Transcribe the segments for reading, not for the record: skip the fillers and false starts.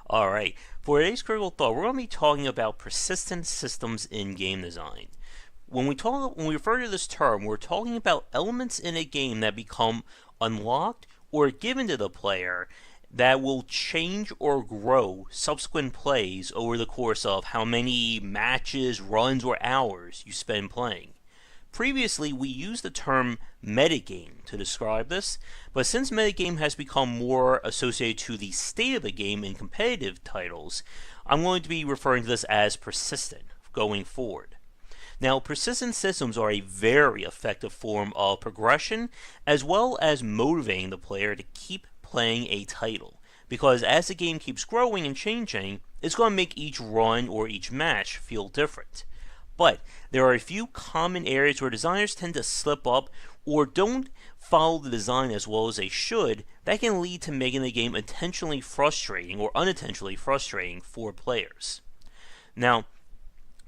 Alright, for today's critical thought, we're going to be talking about persistent systems in game design. When we refer to this term, we're talking about elements in a game that become unlocked or given to the player that will change or grow subsequent plays over the course of how many matches, runs, or hours you spend playing. Previously, we used the term metagame to describe this, but since metagame has become more associated to the state of the game in competitive titles, I'm going to be referring to this as persistent going forward. Now, persistent systems are a very effective form of progression, as well as motivating the player to keep playing a title, because as the game keeps growing and changing, it's going to make each run or each match feel different. But there are a few common areas where designers tend to slip up or don't follow the design as well as they should that can lead to making the game intentionally frustrating or unintentionally frustrating for players. Now,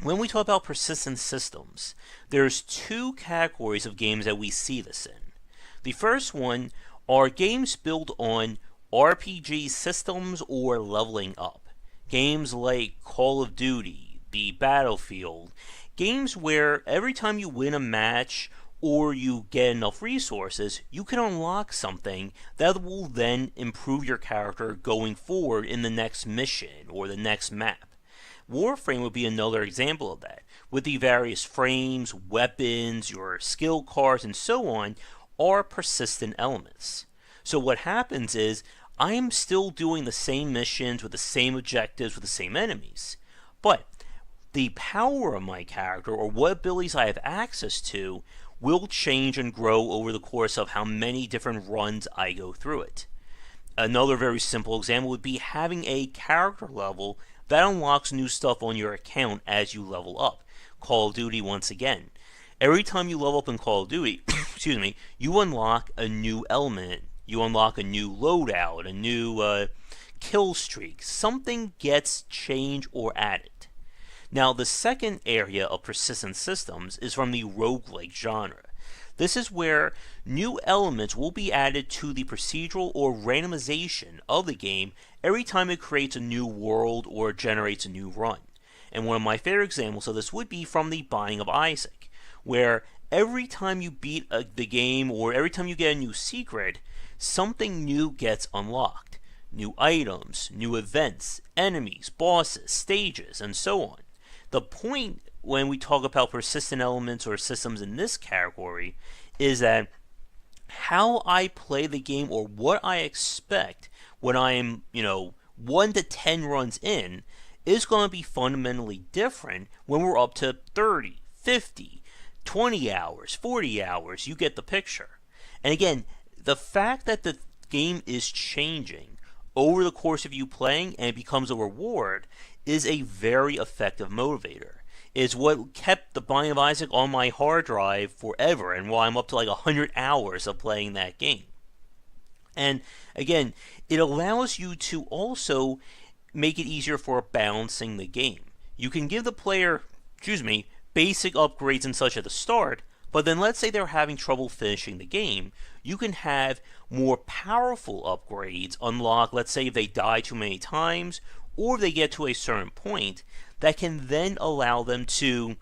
when we talk about persistent systems, there's two categories of games that we see this in. The first one are games built on RPG systems or leveling up. Games like Call of Duty, the Battlefield, games where every time you win a match or you get enough resources, you can unlock something that will then improve your character going forward in the next mission or the next map. Warframe would be another example of that, with the various frames, weapons, your skill cards, and so on are persistent elements. So what happens is, I am still doing the same missions with the same objectives with the same enemies, but the power of my character or what abilities I have access to will change and grow over the course of how many different runs I go through it. Another very simple example would be having a character level that unlocks new stuff on your account as you level up. Call of Duty once again. Every time you level up in Call of Duty, excuse me, you unlock a new element. You unlock a new loadout, a new kill streak. Something gets changed or added. Now, the second area of persistent systems is from the roguelike genre. This is where new elements will be added to the procedural or randomization of the game every time it creates a new world or generates a new run. And one of my favorite examples of this would be from the Binding of Isaac, where every time you beat the game or every time you get a new secret, something new gets unlocked. New items, new events, enemies, bosses, stages, and so on. The point when we talk about persistent elements or systems in this category is that how I play the game or what I expect when I am, 1 to 10 runs in is going to be fundamentally different when we're up to 30, 50, 20 hours, 40 hours. You get the picture. And again, the fact that the game is changing over the course of you playing and it becomes a reward is a very effective motivator. It's what kept the Binding of Isaac on my hard drive forever and why I'm up to like 100 hours of playing that game. And again, it allows you to also make it easier for balancing the game. You can give the player, basic upgrades and such at the start, but then let's say they're having trouble finishing the game, you can have more powerful upgrades unlock, let's say if they die too many times, or if they get to a certain point, that can then allow them to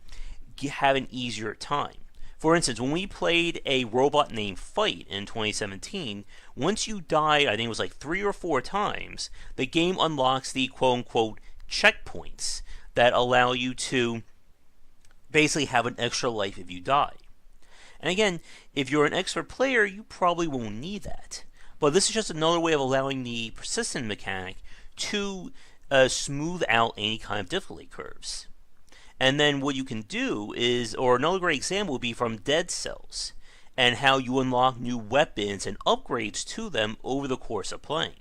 have an easier time. For instance, when we played a robot named Fight in 2017, once you died, I think it was like 3 or 4 times, the game unlocks the quote-unquote checkpoints that allow you to basically have an extra life if you die. And again, if you're an expert player, you probably won't need that. But this is just another way of allowing the persistent mechanic to smooth out any kind of difficulty curves. And then what you can do is, or another great example would be from Dead Cells, and how you unlock new weapons and upgrades to them over the course of playing.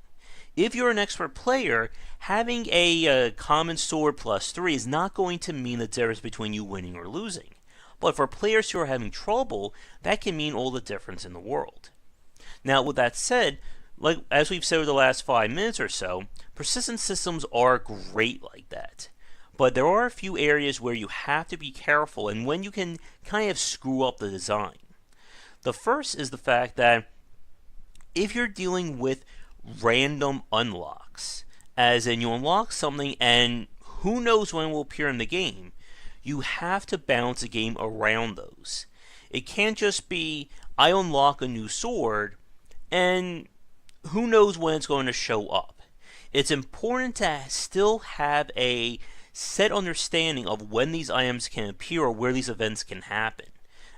If you're an expert player, having a common sword +3 is not going to mean the difference between you winning or losing. But for players who are having trouble, that can mean all the difference in the world. Now, with that said, as we've said over the last 5 minutes or so, persistent systems are great like that. But there are a few areas where you have to be careful and when you can kind of screw up the design. The first is the fact that if you're dealing with random unlocks, as in you unlock something and who knows when it will appear in the game. You have to balance the game around those. It can't just be, I unlock a new sword and who knows when it's going to show up. It's important to still have a set understanding of when these items can appear or where these events can happen.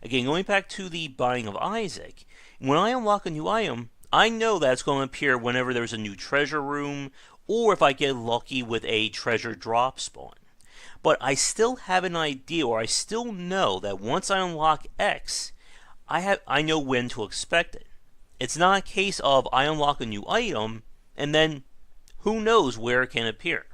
Again, going back to the Binding of Isaac, when I unlock a new item, I know that it's going to appear whenever there's a new treasure room, or if I get lucky with a treasure drop spawn. But I still have an idea, or I still know that once I unlock X, I know when to expect it. It's not a case of I unlock a new item, and then who knows where it can appear.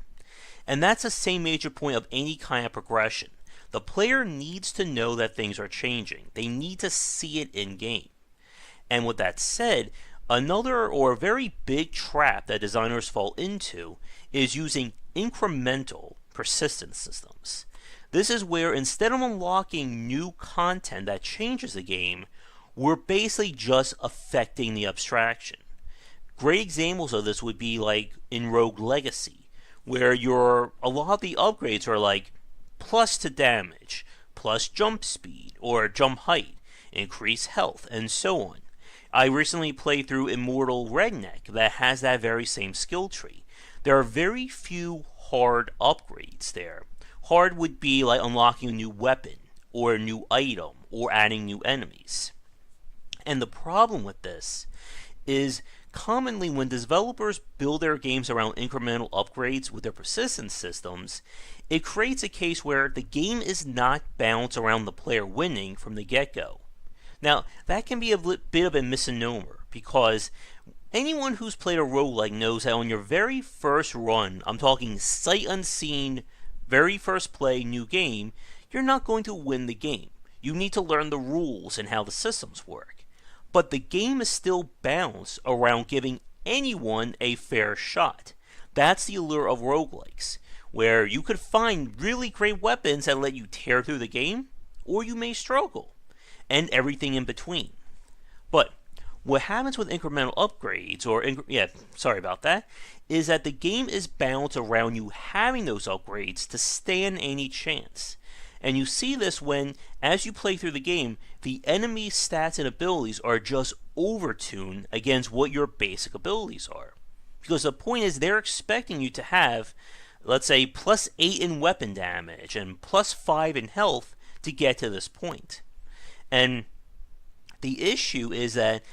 And that's the same major point of any kind of progression. The player needs to know that things are changing. They need to see it in game. And with that said, another or a very big trap that designers fall into is using incremental persistence systems. This is where instead of unlocking new content that changes the game, we're basically just affecting the abstraction. Great examples of this would be like in Rogue Legacy, where a lot of the upgrades are like plus to damage, plus jump speed or jump height, increase health, and so on. I recently played through Immortal Redneck that has that very same skill tree. There are very few hard upgrades there. Hard would be like unlocking a new weapon, or a new item, or adding new enemies. And the problem with this is commonly when developers build their games around incremental upgrades with their persistence systems, it creates a case where the game is not balanced around the player winning from the get-go. Now, that can be a bit of a misnomer, because anyone who's played a roguelike knows that on your very first run, I'm talking sight unseen, very first play, new game, you're not going to win the game. You need to learn the rules and how the systems work. But the game is still balanced around giving anyone a fair shot. That's the allure of roguelikes, where you could find really great weapons that let you tear through the game, or you may struggle, and everything in between. But what happens with incremental upgrades, is that the game is balanced around you having those upgrades to stand any chance. And you see this when, as you play through the game, the enemy stats and abilities are just overtuned against what your basic abilities are. Because the point is, they're expecting you to have, let's say, plus 8 in weapon damage and plus 5 in health to get to this point. And the issue is that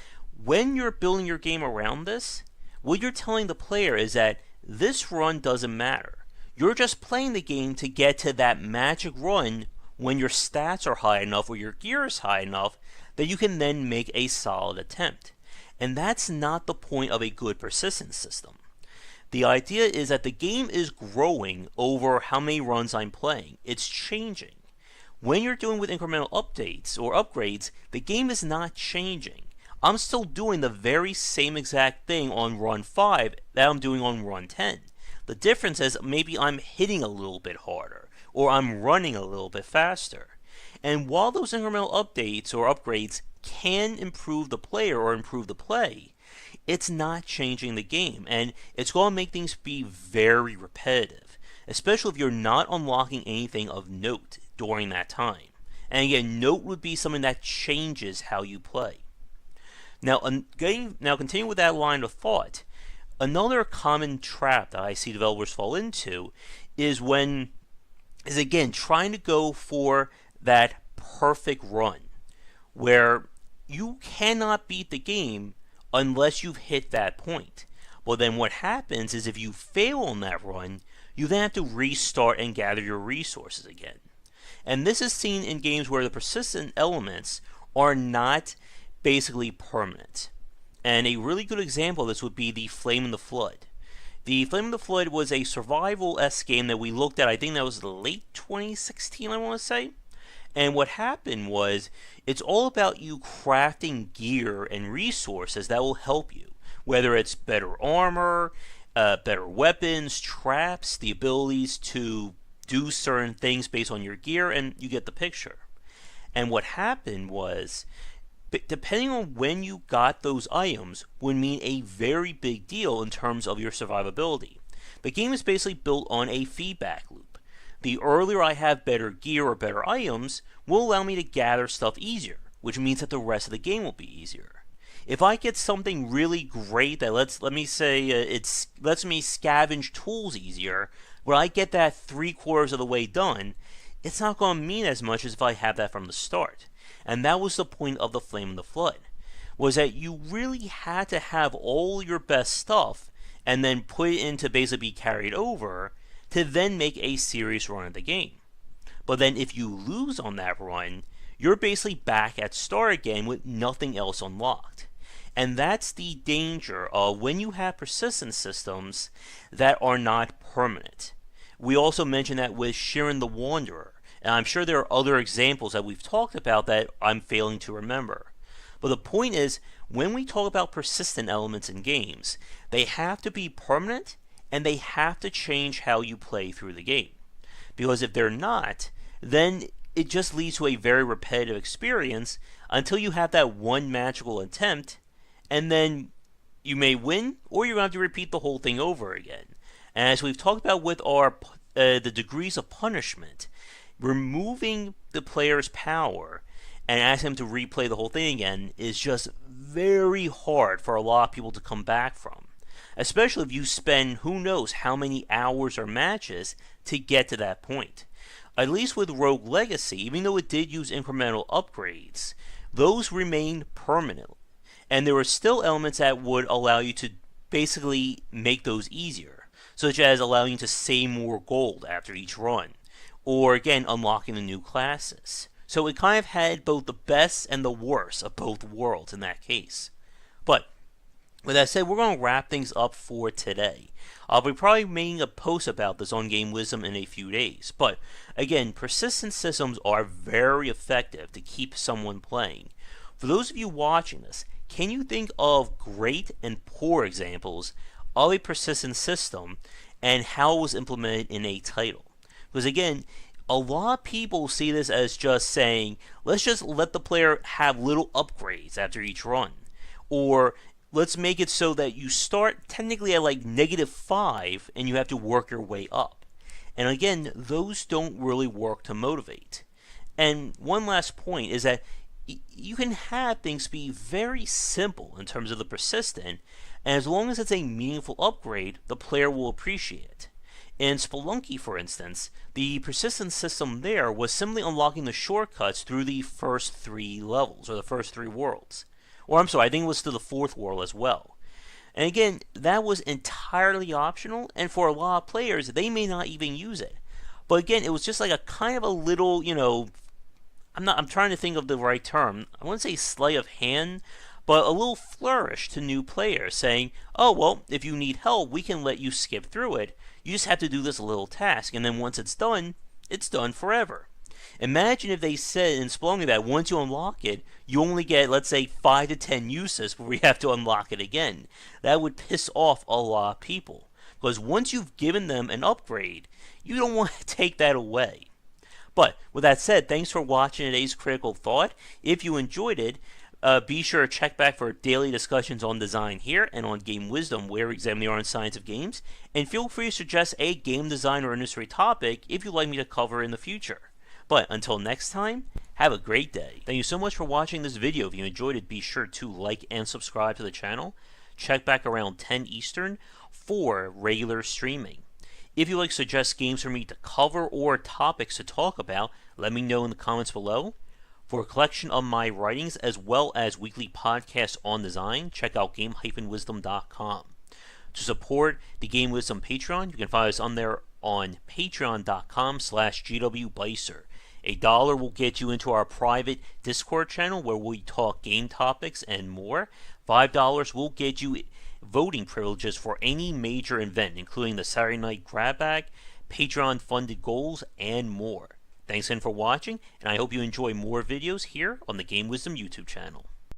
when you're building your game around this, what you're telling the player is that this run doesn't matter. You're just playing the game to get to that magic run when your stats are high enough or your gear is high enough that you can then make a solid attempt. And that's not the point of a good persistence system. The idea is that the game is growing over how many runs I'm playing. It's changing. When you're doing with incremental updates or upgrades, the game is not changing. I'm still doing the very same exact thing on run 5 that I'm doing on run 10. The difference is maybe I'm hitting a little bit harder, or I'm running a little bit faster. And while those incremental updates or upgrades can improve the player or improve the play, it's not changing the game, and it's going to make things be very repetitive, especially if you're not unlocking anything of note during that time. And again, note would be something that changes how you play. Now continuing with that line of thought, another common trap that I see developers fall into is again trying to go for that perfect run, where you cannot beat the game unless you've hit that point. Well, then what happens is if you fail on that run, you then have to restart and gather your resources again. And this is seen in games where the persistent elements are not basically permanent. And a really good example of this would be the Flame in the Flood. The Flame in the Flood was a survival-esque game that we looked at, I think that was late 2016, I want to say. And what happened was, it's all about you crafting gear and resources that will help you. Whether it's better armor, better weapons, traps, the abilities to do certain things based on your gear, and you get the picture. And what happened was, depending on when you got those items would mean a very big deal in terms of your survivability. The game is basically built on a feedback loop. The earlier I have better gear or better items will allow me to gather stuff easier, which means that the rest of the game will be easier. If I get something really great that lets me scavenge tools easier, where I get that 3/4 of the way done, it's not going to mean as much as if I have that from the start. And that was the point of the Flame of the Flood, was that you really had to have all your best stuff and then put it in to basically be carried over to then make a serious run at the game. But then if you lose on that run, you're basically back at start again with nothing else unlocked. And that's the danger of when you have persistence systems that are not permanent. We also mentioned that with Shiren the Wanderer, and I'm sure there are other examples that we've talked about that I'm failing to remember. But the point is, when we talk about persistent elements in games, they have to be permanent and they have to change how you play through the game. Because if they're not, then it just leads to a very repetitive experience until you have that one magical attempt, and then you may win, or you're going to have to repeat the whole thing over again. And as we've talked about with our the degrees of punishment, removing the player's power and asking him to replay the whole thing again is just very hard for a lot of people to come back from. Especially if you spend who knows how many hours or matches to get to that point. At least with Rogue Legacy, even though it did use incremental upgrades, those remain permanent. And there were still elements that would allow you to basically make those easier, such as allowing you to save more gold after each run, or again unlocking the new classes. So it kind of had both the best and the worst of both worlds in that case. But with that said, we're going to wrap things up for today. I'll be probably making a post about this on Game Wisdom in a few days. But again, persistent systems are very effective to keep someone playing. For those of you watching this, can you think of great and poor examples of a persistent system and how it was implemented in a title? Because again, a lot of people see this as just saying, let's just let the player have little upgrades after each run. Or let's make it so that you start technically at like -5 and you have to work your way up. And again, those don't really work to motivate. And one last point is that you can have things be very simple in terms of the persistent, and as long as it's a meaningful upgrade, the player will appreciate it. In Spelunky, for instance, the persistence system there was simply unlocking the shortcuts through the first 3 levels, or the first 3 worlds. Or I'm sorry, I think it was to the 4th world as well. And again, that was entirely optional, and for a lot of players, they may not even use it. But again, it was just like a kind of a little, I'm trying to think of the right term. I wouldn't say sleight of hand, but a little flourish to new players, saying, oh, well, if you need help, we can let you skip through it. You just have to do this little task, and then once it's done forever. Imagine if they said in Spelunky that once you unlock it, you only get, let's say, 5 to 10 uses before you have to unlock it again. That would piss off a lot of people. Because once you've given them an upgrade, you don't want to take that away. But with that said, thanks for watching today's Critical Thought. If you enjoyed it, be sure to check back for daily discussions on design here and on Game Wisdom, where we examine the art and science of games. And feel free to suggest a game design or industry topic if you'd like me to cover in the future. But until next time, have a great day. Thank you so much for watching this video. If you enjoyed it, be sure to like and subscribe to the channel. Check back around 10 Eastern for regular streaming. If you'd like to suggest games for me to cover or topics to talk about, let me know in the comments below. For a collection of my writings as well as weekly podcasts on design, check out game-wisdom.com. To support the Game Wisdom Patreon, you can find us on there on patreon.com/GWBycer. $1 will get you into our private Discord channel where we talk game topics and more. $5 will get you voting privileges for any major event, including the Saturday Night Grab Bag, Patreon-funded goals, and more. Thanks again for watching, and I hope you enjoy more videos here on the Game Wisdom YouTube channel.